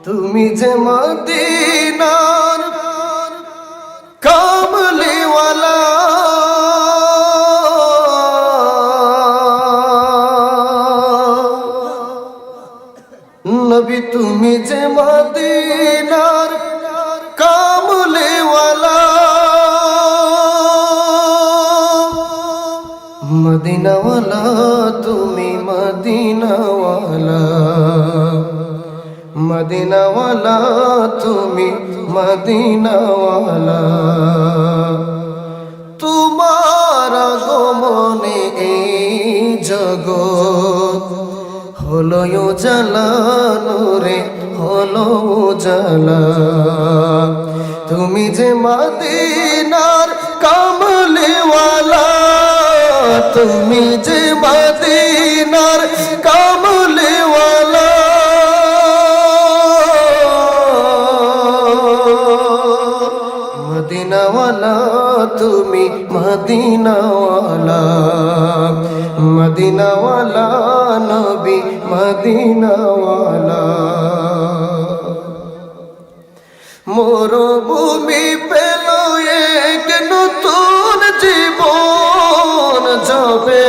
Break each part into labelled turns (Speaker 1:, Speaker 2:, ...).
Speaker 1: তুমি যে মদিনার কামলিওয়ালা, নবী তুমি যে মদিনার কামলিওয়ালা, মদিনাওয়ালা তুমি মদিনাওয়ালা, মদিনাওয়ালা তুমি মদিনাওয়ালা। তোমার আগমনে এই জগৎ হলো উজালা, নূরে হলো উজালা। তুমি যে মদিনার কামলিওয়ালা, তুমি যে মদিনার কামলিওয়ালা, মদিনাওয়ালা তুমি মদিনাওয়ালা, মদিনাওয়ালা নবী মদিনাওয়ালা। মরুভূমি পেল এক নতুন জীবন, যাবে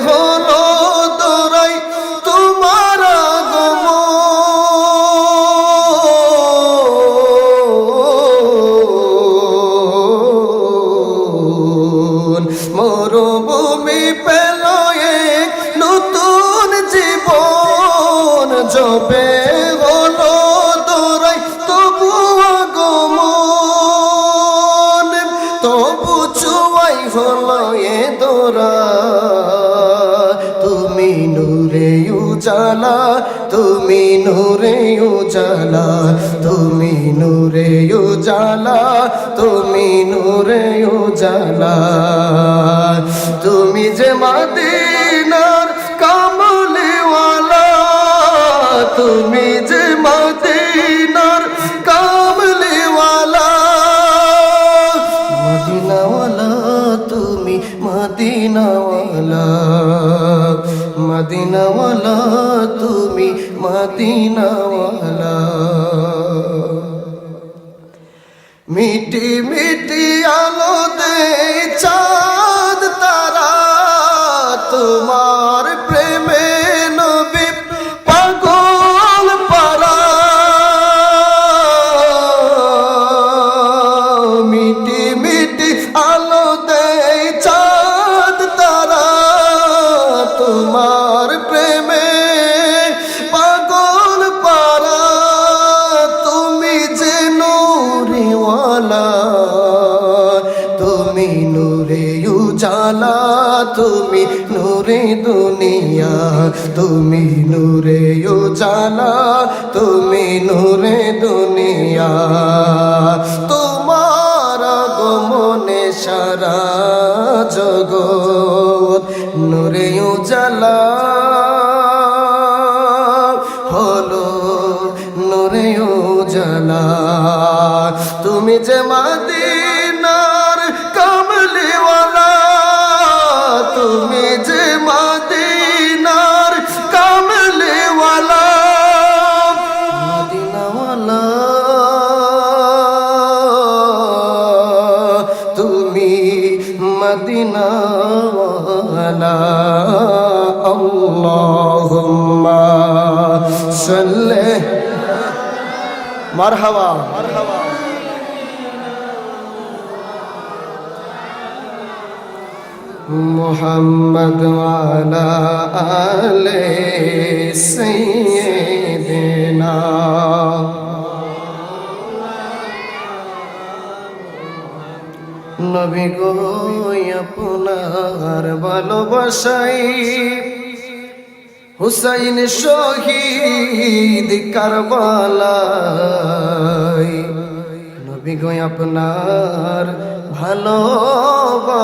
Speaker 1: হলো দোরাই তোমার আগমন। মরুভূমি পেল এক নতুন জীবন, যাবে হলো দোরাই তবু আগমন। তবু চুয়াই হলো এ দোরা, তুমি নূরে উজালা, তুমি নূরে উজালা, তুমি নূরে উজালা, তুমি নূরে উজালা। তুমি যে মদিনার কামলিওয়ালা, তুমি যে মদিনার কামলিওয়ালা, মদিনাওয়ালা তুমি মদিনাওয়ালা, মদিনাওয়ালা তুমি মদিনাওয়ালা। মিটি মিটি আলো দে চাঁদ তারা, তোমার প্রেমে নবী পাগল পারা। মিটি মিটি আলো দে চাঁদ তারা, তোমার প্রেমে পাগল পারা। তুমি যে নূরেওয়ালা, তুমি নূরে উজালা, তুমি নূরে দুনিয়া, তুমি নূরে উজালা, তুমি নূরে দুনিয়া। তোমার আগমনে সারা জগৎ নূরে উজালা হলো, নূরে উজালা। তুমি যে মদিনার কামলিওয়ালা, তুমি যে মদিনার কামলিওয়ালা, মদিনাওয়ালা তুমি মদিনাওয়ালা। আল্লাহুম্মা সাল্লি মারহাবা মারহাবা। মুহাম্মদ ওয়ালা আলে সাইয়্যিদিনা। নবী গো আপনার ভালোবাসাই হুসাইন শহীদ কারবালায়। নবী গো আপনার ভালোবাসাই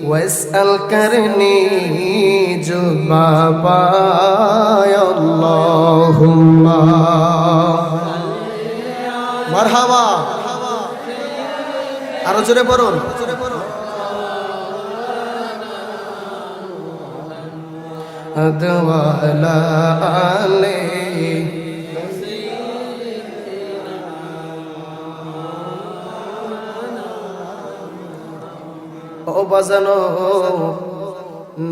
Speaker 1: ওয়াসআল করনি जो बाबा अल्लाहुम्मा মারহাবা। আরো জোরে পড়ুন। আদওয়ালা আলে ও বাজানো,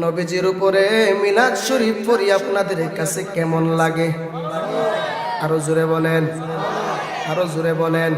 Speaker 1: নবীজির উপরে মিলাদ শরীফ পড়ি আপনাদের কাছে কেমন লাগে? আরো জোরে বলেন, আরো জোরে বলেন।